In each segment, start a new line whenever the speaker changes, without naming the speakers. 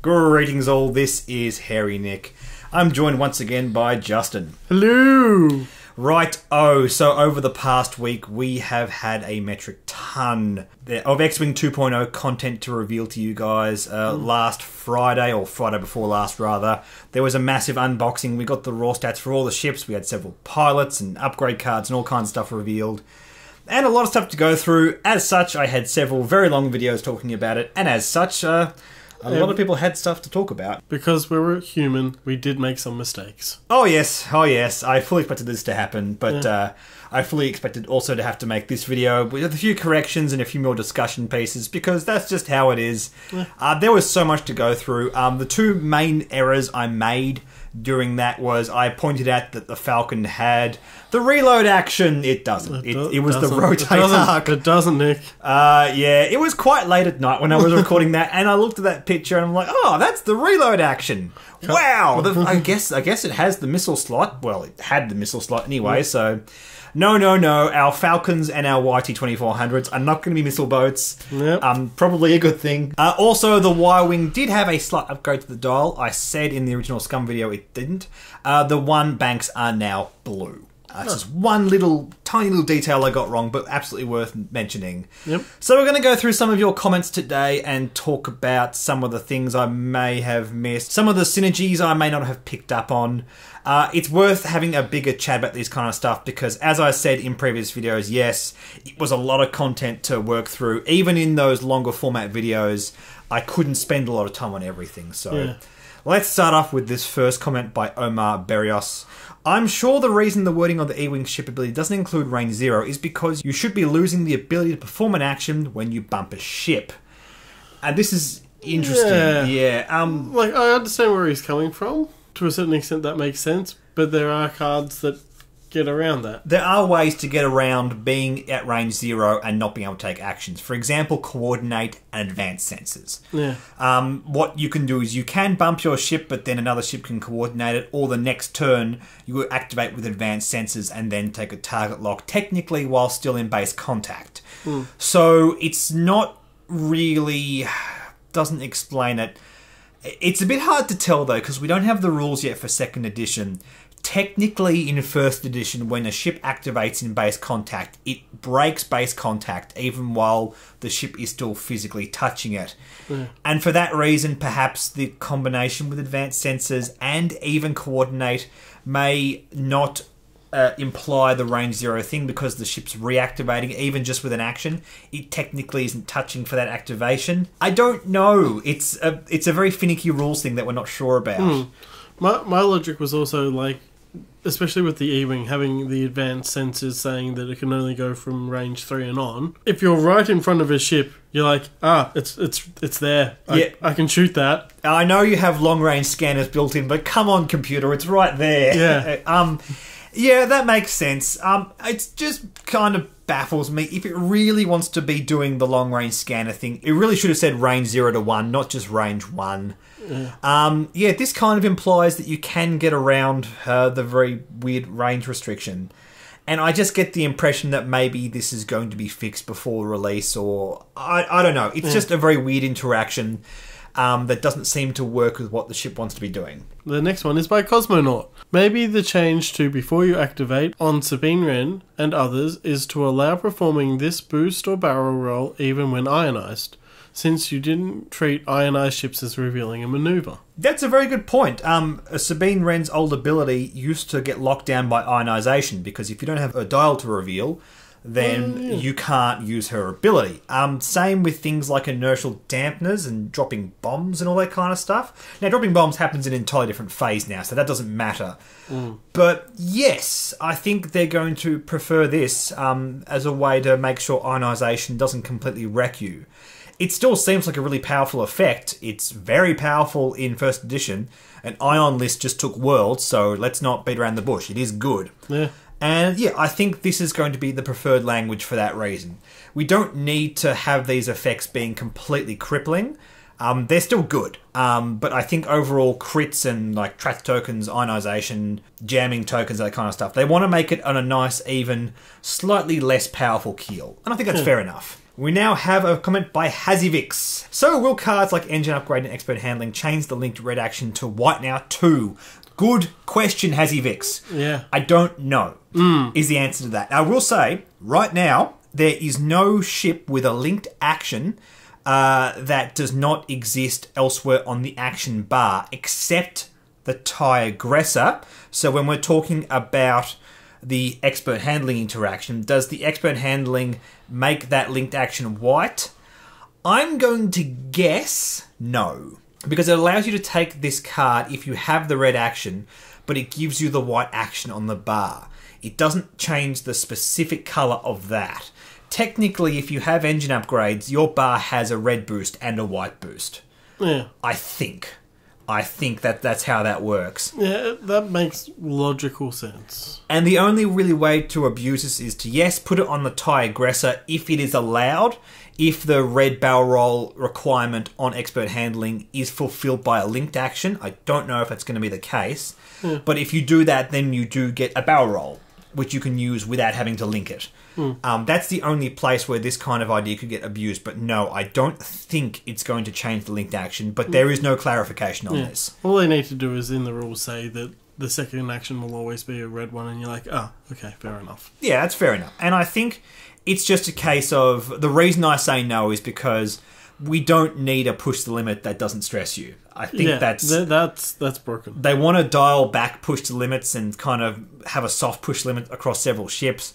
Greetings all, this is Hairy Nick. I'm joined once again by Justin.
Hello!
So over the past week we have had a metric ton of X-Wing 2.0 content to reveal to you guys. Last Friday, or Friday before last rather, there was a massive unboxing. We got the raw stats for all the ships, we had several pilots and upgrade cards and all kinds of stuff revealed. And a lot of stuff to go through. As such, I had several very long videos talking about it, and as such, a lot of people had stuff to talk about.
Because we were human, we did make some mistakes.
Oh yes. I fully expected this to happen, but I fully expected also to have to make this video with a few corrections and a few more discussion pieces, because that's just how it is. There was so much to go through. The two main errors I made during that was I pointed out that the Falcon had the reload action. It doesn't. It was the rotate arc.
It doesn't, Nick.
Yeah, it was quite late at night when I was recording that, and I looked at that picture and I'm like, oh, that's the reload action. Wow. I guess it has the missile slot. Well, it had the missile slot anyway, so... No. Our Falcons and our YT-2400s are not going to be missile boats.
Yep.
Probably a good thing. Also, the Y-Wing did have a slight upgrade to the dial. I said in the original Scum video it didn't. The one banks are now blue. It's just one tiny little detail I got wrong, but absolutely worth mentioning.
Yep.
So we're going to go through some of your comments today and talk about some of the things I may have missed, some of the synergies I may not have picked up on. It's worth having a bigger chat about this kind of stuff because, as I said in previous videos, yes, it was a lot of content to work through. Even in those longer format videos, I couldn't spend a lot of time on everything. So let's start off with this first comment by Omar Berrios. I'm sure the reason the wording on the Ewings Chip ability doesn't include range 0 is because you should be losing the ability to perform an action when you bump a ship. And this is interesting. Yeah.
Like, I understand where he's coming from. To a certain extent, that makes sense. But there are cards that get around that.
There are ways to get around being at range 0 and not being able to take actions. For example, coordinate and advanced sensors.
Yeah.
What you can do is you can bump your ship, but then another ship can coordinate it, or the next turn you will activate with advanced sensors and then take a target lock, technically while still in base contact. So it's not really... doesn't explain it. It's a bit hard to tell though, because we don't have the rules yet for 2nd edition. Technically, in 1st edition, when a ship activates in base contact, it breaks base contact even while the ship is still physically touching it. And for that reason, perhaps the combination with advanced sensors and even coordinate may not imply the range 0 thing, because the ship's reactivating even just with an action. It technically isn't touching for that activation. I don't know. It's a very finicky rules thing that we're not sure about.
My logic was also like, especially with the E-Wing having the advanced sensors saying that it can only go from range 3 and on. If you're right in front of a ship, you're like, it's there. I can shoot that.
I know you have long range scanners built in, but come on, computer, it's right there.
Yeah.
Yeah, that makes sense. It just kind of baffles me. If it really wants to be doing the long-range scanner thing, it really should have said range 0 to 1, not just range 1. This kind of implies that you can get around the very weird range restriction. And I just get the impression that maybe this is going to be fixed before release, or... I don't know. It's just a very weird interaction that doesn't seem to work with what the ship wants to be doing.
The next one is by Cosmonaut. Maybe the change to before you activate on Sabine Wren and others is to allow performing this boost or barrel roll even when ionized, since you didn't treat ionized ships as revealing a maneuver.
That's a very good point. Sabine Wren's old ability used to get locked down by ionization, because if you don't have a dial to reveal, then you can't use her ability. Same with things like inertial dampeners and dropping bombs and all that kind of stuff. Now, dropping bombs happens in an entirely different phase now, so that doesn't matter. But yes, I think they're going to prefer this as a way to make sure ionization doesn't completely wreck you. It still seems like a really powerful effect. It's very powerful in 1st edition. An ion list just took worlds, so let's not beat around the bush. It is good.
Yeah.
And yeah, I think this is going to be the preferred language for that reason. We don't need to have these effects being completely crippling. They're still good. But I think overall crits and like track tokens, ionization, jamming tokens, that kind of stuff, they want to make it on a nice, even, slightly less powerful keel. And I think that's fair enough. We now have a comment by Hazivix. So will cards like Engine Upgrade and Expert Handling change the linked red action to white now too? Good question, Hazivix.
Yeah.
I don't know, is the answer to that. I will say, right now, there is no ship with a linked action that does not exist elsewhere on the action bar, except the TIE Aggressor. So when we're talking about the Expert Handling interaction, does the Expert Handling make that linked action white? I'm going to guess no. Because it allows you to take this card if you have the red action, but it gives you the white action on the bar. It doesn't change the specific colour of that. Technically, if you have engine upgrades, your bar has a red boost and a white boost.
Yeah.
I think that's how that works.
Yeah, that makes logical sense.
And the only really way to abuse this is to, yes, put it on the TIE Aggressor if it is allowed, if the red barrel roll requirement on Expert Handling is fulfilled by a linked action. I don't know if that's going to be the case.
Yeah.
But if you do that, then you do get a barrel roll, which you can use without having to link it. That's the only place where this kind of idea could get abused. But no, I don't think it's going to change the linked action. But there is no clarification on this.
All they need to do is in the rules say that the second action will always be a red one, and you're like, oh, okay, fair enough.
Yeah, that's fair enough. And I think it's just a case of, the reason I say no is because we don't need a push the limit that doesn't stress you. I think
that's broken.
They want to dial back push the limits and kind of have a soft push limit across several ships,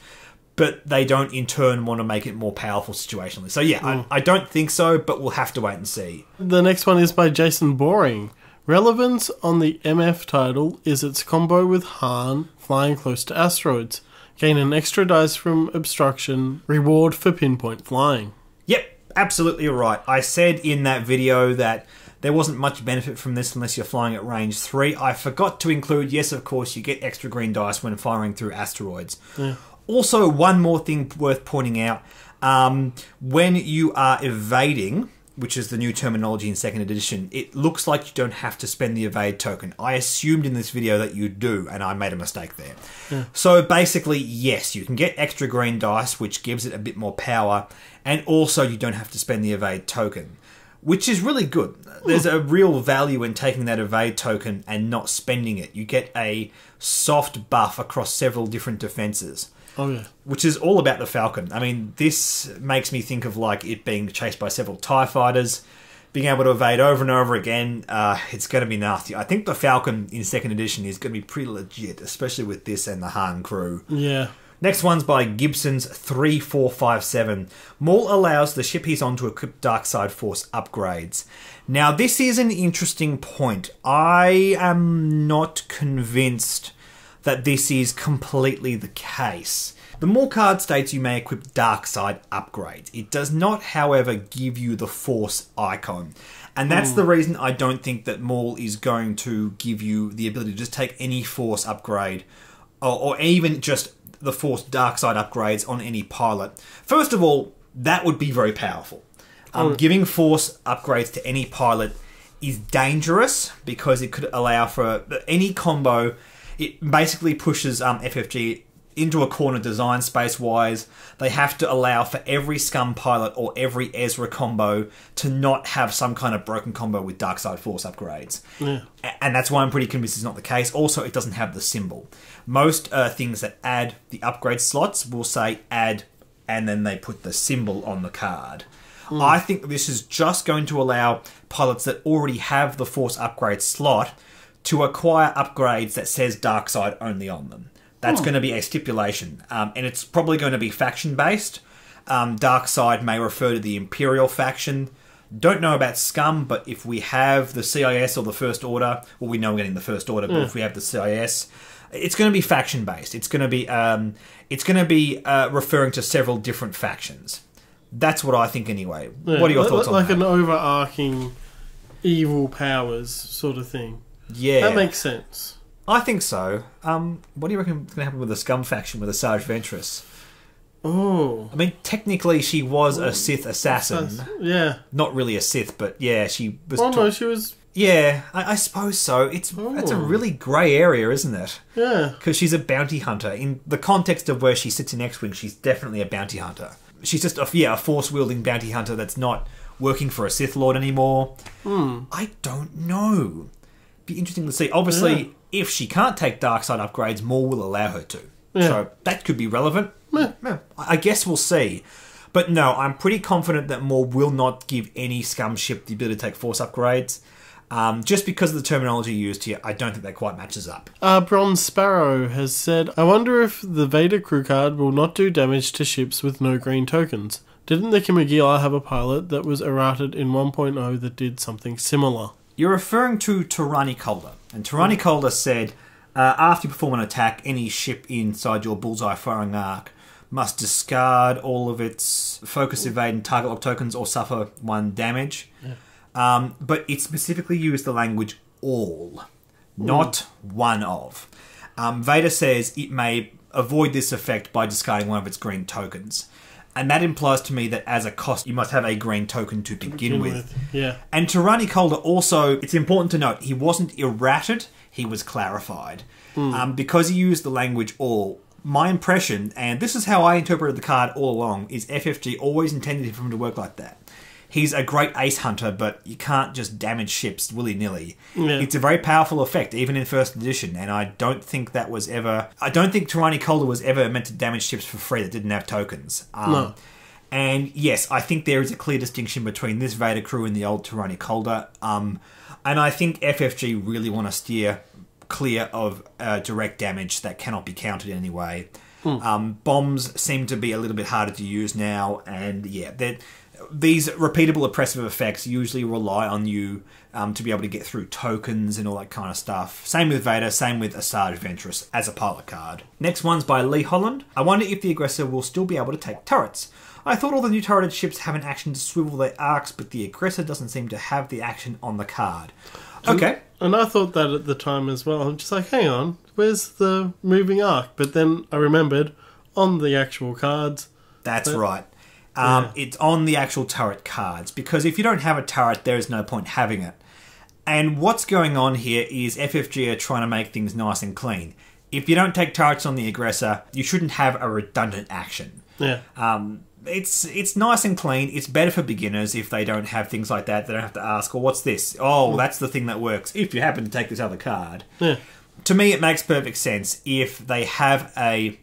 but they don't in turn want to make it more powerful situationally. So yeah, I don't think so, but we'll have to wait and see.
The next one is by Jason Boring. Relevance on the MF title is its combo with Han flying close to asteroids. Gain an extra dice from obstruction, reward for pinpoint flying.
Yep, absolutely right. I said in that video that there wasn't much benefit from this unless you're flying at range 3. I forgot to include, yes, of course, you get extra green dice when firing through asteroids.
Yeah.
Also, one more thing worth pointing out. When you are evading, which is the new terminology in 2nd edition, it looks like you don't have to spend the evade token. I assumed in this video that you do, and I made a mistake there. Yeah. So basically, yes, you can get extra green dice, which gives it a bit more power, and also you don't have to spend the evade token, which is really good. There's a real value in taking that evade token and not spending it. You get a soft buff across several different defenses.
Oh, yeah.
Which is all about the Falcon. I mean, this makes me think of like it being chased by several TIE fighters, being able to evade over and over again. It's going to be nasty. I think the Falcon in 2nd edition is going to be pretty legit, especially with this and the Han crew.
Yeah.
Next one's by Gibson's 3457. Maul allows the ship he's on to equip Darkside Force upgrades. Now, this is an interesting point. I am not convinced that this is completely the case. The Maul card states you may equip Darkside upgrades. It does not, however, give you the Force icon. And that's the reason I don't think that Maul is going to give you the ability to just take any Force upgrade, or even just the Force Darkside upgrades on any pilot. First of all, that would be very powerful. Giving Force upgrades to any pilot is dangerous because it could allow for any combo. It basically pushes FFG into a corner design space-wise. They have to allow for every Scum pilot or every Ezra combo to not have some kind of broken combo with Darkside Force upgrades.
Yeah.
And that's why I'm pretty convinced it's not the case. Also, it doesn't have the symbol. Most things that add the upgrade slots will say add, and then they put the symbol on the card. I think this is just going to allow pilots that already have the Force upgrade slot to acquire upgrades that says Darkside only on them. That's going to be a stipulation. And it's probably going to be faction-based. Darkside may refer to the Imperial faction. Don't know about Scum, but if we have the CIS or the First Order, well, we know we're getting the First Order, but if we have the CIS, it's going to be faction-based. It's going to be referring to several different factions. That's what I think anyway.
Yeah,
what are your thoughts on that?
Like an overarching evil powers sort of thing.
Yeah.
That makes sense.
I think so. What do you reckon is going to happen with the Scum faction with a Sarge Ventress?
Oh.
I mean, technically she was a Sith assassin.
Yeah.
Not really a Sith, but yeah, she was...
Oh, no, she was...
Yeah, I suppose so. It's a really grey area, isn't it?
Yeah.
Because she's a bounty hunter. In the context of where she sits in X-Wing, she's definitely a bounty hunter. she's just a force-wielding bounty hunter that's not working for a Sith Lord anymore. I don't know. Be interesting to see. Obviously, if she can't take Darkside upgrades, Maul will allow her to.
Yeah.
So that could be relevant. I guess we'll see. But no, I'm pretty confident that Maul will not give any scum ship the ability to take force upgrades. Just because of the terminology used here, I don't think that quite matches up.
Bronze Sparrow has said, I wonder if the Vader Crew card will not do damage to ships with no green tokens. Didn't the Kimagila have a pilot that was errated in 1.0 that did something similar?
You're referring to Tyranny Calder. And Tyranny Calder said, after you perform an attack, any ship inside your bullseye firing arc must discard all of its focus, evade, and target lock tokens or suffer 1 damage. But it specifically used the language all, not one of. Vader says it may avoid this effect by discarding one of its green tokens. And that implies to me that as a cost, you must have a green token to begin with.
Yeah.
And Tyranny Calder also, it's important to note, he wasn't errated, he was clarified. Because he used the language all, my impression, and this is how I interpreted the card all along, is FFG always intended for him to work like that. He's a great ace hunter, but you can't just damage ships willy-nilly.
Yeah.
It's a very powerful effect, even in first edition, and I don't think that was ever... I don't think Tyranny Calder was ever meant to damage ships for free that didn't have tokens.
No.
And yes, I think there is a clear distinction between this Vader Crew and the old Tyranny Calder. And I think FFG really want to steer clear of direct damage that cannot be counted in any way. Bombs seem to be a little bit harder to use now, and yeah, these repeatable oppressive effects usually rely on you to be able to get through tokens and all that kind of stuff. Same with Vader, same with Asajj Ventress as a pilot card. Next one's by Lee Holland. I wonder if the aggressor will still be able to take turrets. I thought all the new turreted ships have an action to swivel their arcs, but the aggressor doesn't seem to have the action on the card. Okay.
And I thought that at the time as well. I'm just like, hang on, where's the moving arc? But then I remembered on the actual cards.
That's right. It's on the actual turret cards, because if you don't have a turret, there is no point having it. And what's going on here is FFG are trying to make things nice and clean. If you don't take turrets on the aggressor, you shouldn't have a redundant action.
Yeah.
It's nice and clean. It's better for beginners if they don't have things like that. They don't have to ask, well, what's this? Oh, that's the thing that works, if you happen to take this other card.
Yeah.
To me, it makes perfect sense if they have an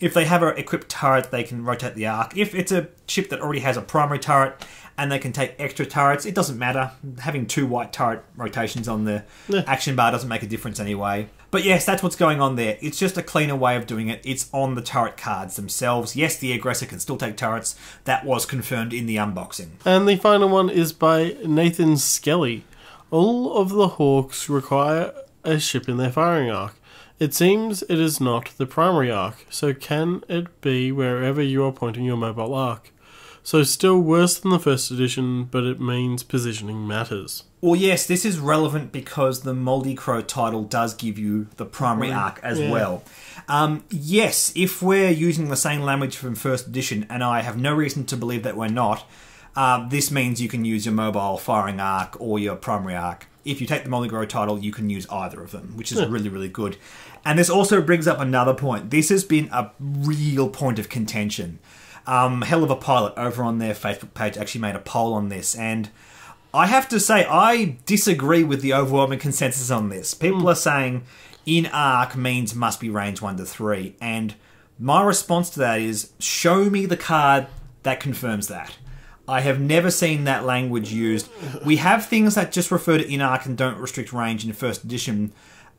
equipped turret, they can rotate the arc. If it's a ship that already has a primary turret and they can take extra turrets, it doesn't matter. Having 2 white turret rotations on the action bar doesn't make a difference anyway. But yes, that's what's going on there. It's just a cleaner way of doing it. It's on the turret cards themselves. Yes, the aggressor can still take turrets. That was confirmed in the unboxing.
And the final one is by Nathan Skelly. All of the Hawks require a ship in their firing arc. It seems it is not the primary arc, so can it be wherever you are pointing your mobile arc? So still worse than the first edition, but it means positioning matters.
Well, yes, this is relevant because the Moldy Crow title does give you the primary arc as well. Yes, if we're using the same language from first edition, and I have no reason to believe that we're not, this means you can use your mobile firing arc or your primary arc. If you take the Moldy Crow title, you can use either of them, which is really, really good. And this also brings up another point. This has been a real point of contention. Hell of a Pilot over on their Facebook page actually made a poll on this, and I have to say I disagree with the overwhelming consensus on this. People are saying in arc means must be range 1 to 3, and my response to that is show me the card that confirms that. I have never seen that language used. We have things that just refer to in arc and don't restrict range in first edition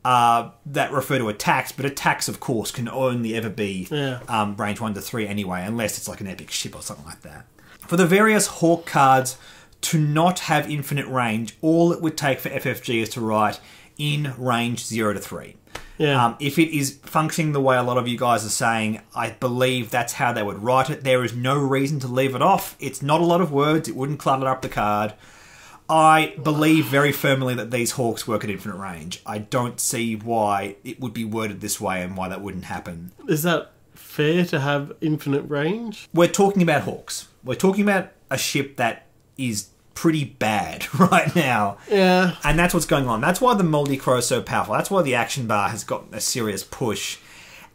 that refer to attacks, but attacks, of course, can only ever be range 1 to 3 anyway, unless it's like an epic ship or something like that. For the various Hawk cards to not have infinite range, all it would take for FFG is to write in range 0 to 3.
Yeah.
If it is functioning the way a lot of you guys are saying, I believe that's how they would write it. There is no reason to leave it off. It's not a lot of words. It wouldn't clutter up the card. I believe very firmly that these Hawks work at infinite range. I don't see why it would be worded this way and why that wouldn't happen.
Is that fair to have infinite range?
We're talking about Hawks. We're talking about a ship that is pretty bad right now.
Yeah.
And that's what's going on. That's why the Moldy Crow is so powerful. That's why the action bar has got a serious push.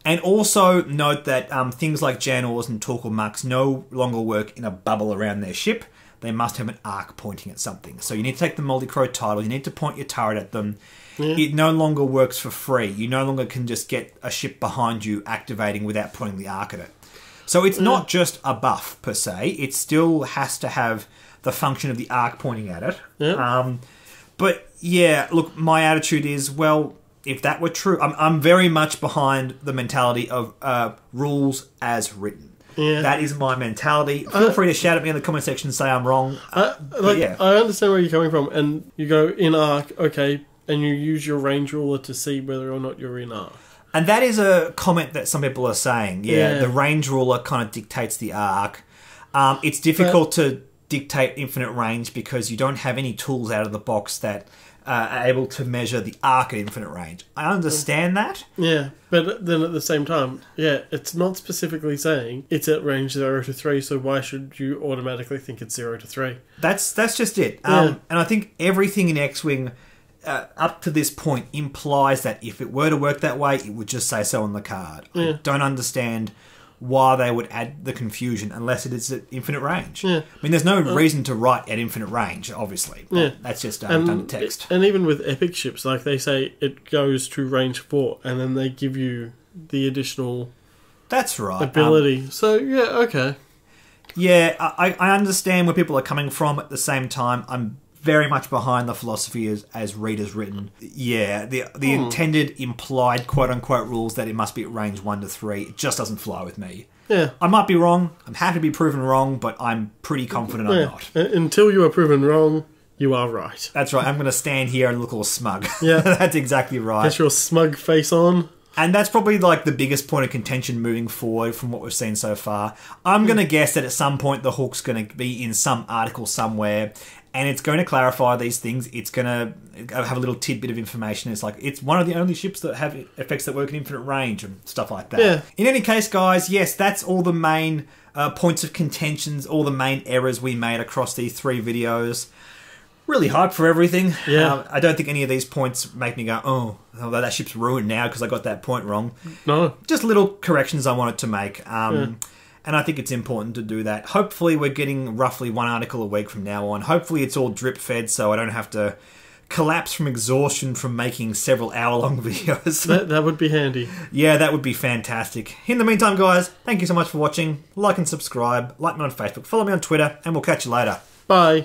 And also note that things like Jan Ors and Torquil Mux no longer work in a bubble around their ship. They must have an arc pointing at something. So you need to take the multi-crow title, you need to point your turret at them. Yeah. It no longer works for free. You no longer can just get a ship behind you activating without pointing the arc at it. So it's not just a buff, per se. It still has to have the function of the arc pointing at it.
Yeah.
But yeah, look, my attitude is, well, if that were true, I'm very much behind the mentality of rules as written.
Yeah.
That is my mentality. Feel free to shout at me in the comment section and say I'm wrong.
I understand where you're coming from, and you go in arc, okay, and you use your range ruler to see whether or not you're in arc.
And that is a comment that some people are saying. Yeah. The range ruler kind of dictates the arc. It's difficult to dictate infinite range because you don't have any tools out of the box that are able to measure the arc at infinite range. I understand that.
Yeah, but then at the same time, it's not specifically saying it's at range 0 to 3, so why should you automatically think it's 0 to 3?
That's just it. And I think everything in X-Wing up to this point implies that if it were to work that way, it would just say so on the card. I don't understand why they would add the confusion unless it is at infinite range. I mean, there's no reason to write at infinite range, obviously. That's just done text.
And even with epic ships, like they say it goes to range 4, and then they give you the additional
that's right
ability. So, okay.
Yeah, I understand where people are coming from. At the same time, I'm very much behind the philosophy as readers written. Yeah, the intended, implied, quote-unquote rules that it must be at range 1 to 3, it just doesn't fly with me.
Yeah.
I might be wrong. I'm happy to be proven wrong, but I'm pretty confident I'm not.
Until you are proven wrong, you are right.
That's right. I'm going to stand here and look all smug.
Yeah.
That's exactly right.
Get your smug face on.
And that's probably like the biggest point of contention moving forward from what we've seen so far. I'm going to guess that at some point the hook's going to be in some article somewhere, and it's going to clarify these things. It's going to have a little tidbit of information. It's like, it's one of the only ships that have effects that work in infinite range and stuff like that.
Yeah.
In any case, guys, yes, that's all the main points of contentions, all the main errors we made across these 3 videos. Really hyped for everything.
Yeah.
I don't think any of these points make me go, oh, that ship's ruined now because I got that point wrong.
No.
Just little corrections I wanted to make. And I think it's important to do that. Hopefully we're getting roughly 1 article a week from now on. Hopefully it's all drip-fed so I don't have to collapse from exhaustion from making several hour-long videos.
That would be handy.
Yeah, that would be fantastic. In the meantime, guys, thank you so much for watching. Like and subscribe. Like me on Facebook. Follow me on Twitter. And we'll catch you later.
Bye.